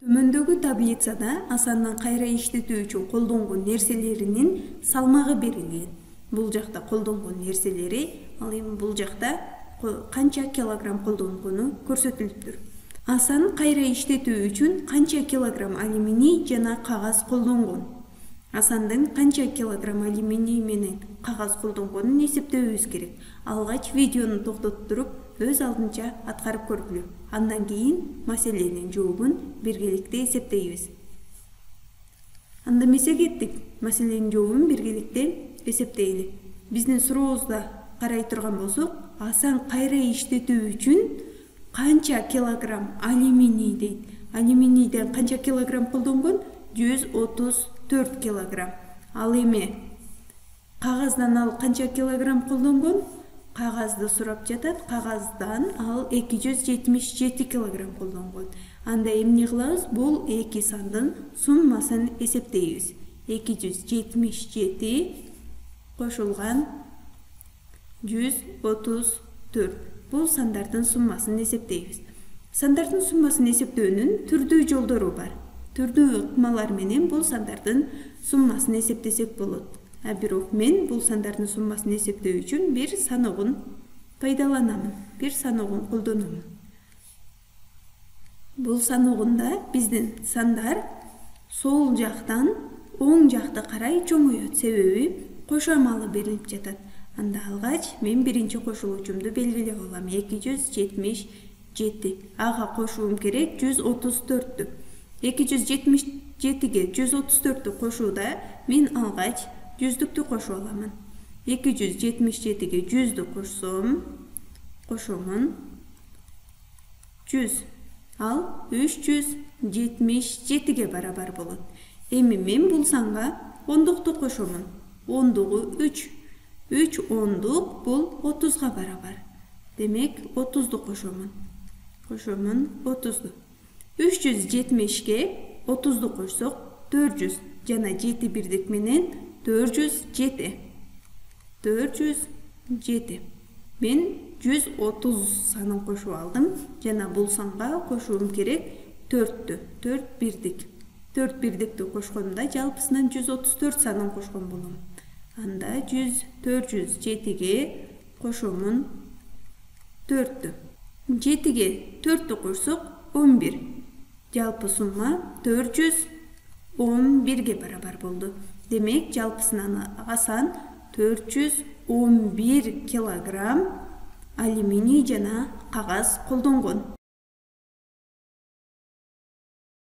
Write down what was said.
Төмөндөгү таблицада Асандын кайра иштетүү үчүн колдонгон нерселеринин салмагы берилген. Бул жакта колдонгон нерселери, ал эми бул жакта канча килограмм колдонгону көрсөтүлүптүр. Асан кайра иштетүү үчүн канча килограмм алюминий жана кагаз колдонгон? Асандын канча килограмм алюминий менен кагаз колдонгонун эсептөөбүз керек. Алгач видеону токтотуп туруп, өз алдынча аткарып көргүлө. Андан кийин маселенин жообун биргеликте эсептейбиз. Анда эмесе кеттик. Маселенин жообун биргеликте эсептейли. Биздин сурообузда карай турган болсок, Асан кайра иштетүү үчүн канча килограмм алюминий дейт. Алюминийден канча килограмм колдонгон? 134 килограмм. Ал эми кагаздан ал канча килограмм колдонгон? Кагазды сурап жатат. Кагаздан ал 277 килограмм колдонгон. Анда эмне кылабыз? Бул эки сандын суммасын эсептейбиз. 277 кошулган 134. Бул сандардын суммасын эсептейбиз. Сандардын суммасын эсептөөнүн түрдүү жолдору бар. Түрдүү ыкмалар менен бул сандардын суммасын эсептесек болот. Бирок мен бул сандардын суммасын эсептөө үчүн бир саногун пайдаланамын. Бир саногун колдономун. Бул саногунда биздин сандар сол жактан оң жакты карай чоңойот. Себеби кошомалы берилип жатат. Анда алгач мен биринчи кошулуучумду белгилеп алам. 277. Ага кошуум керек 134-тү. 277-ге 134-тү кошууда мен алгач жүздүктү кошуп аламын. 277-ге 100-дү кошомун 100. Ал 377-ге барабар болот. Эми мен бул санга ондукту кошомун. Ондугу 3. 3 ондук бул 30-га барабар. Демек 30-ду кошомун. 30-ду. 370-ге 30-ду кошсок 400 жана 7 бирдик менен 407. 407. Мен 130 санын кошуп алдым. Жана бул санга кошуум керек 4-тү. 4 бирдик. 4 бирдикти кошкондо жалпысынан 134 санын кошкон болом. Анда 407-ге кошомун 4-тү. 7-ге 4-тү кошсок 11. Жалпы сумма 411-ге барабар болду. Демек, жалпысынан Асан 411 килограмм алюминий жана кагаз колдонгон.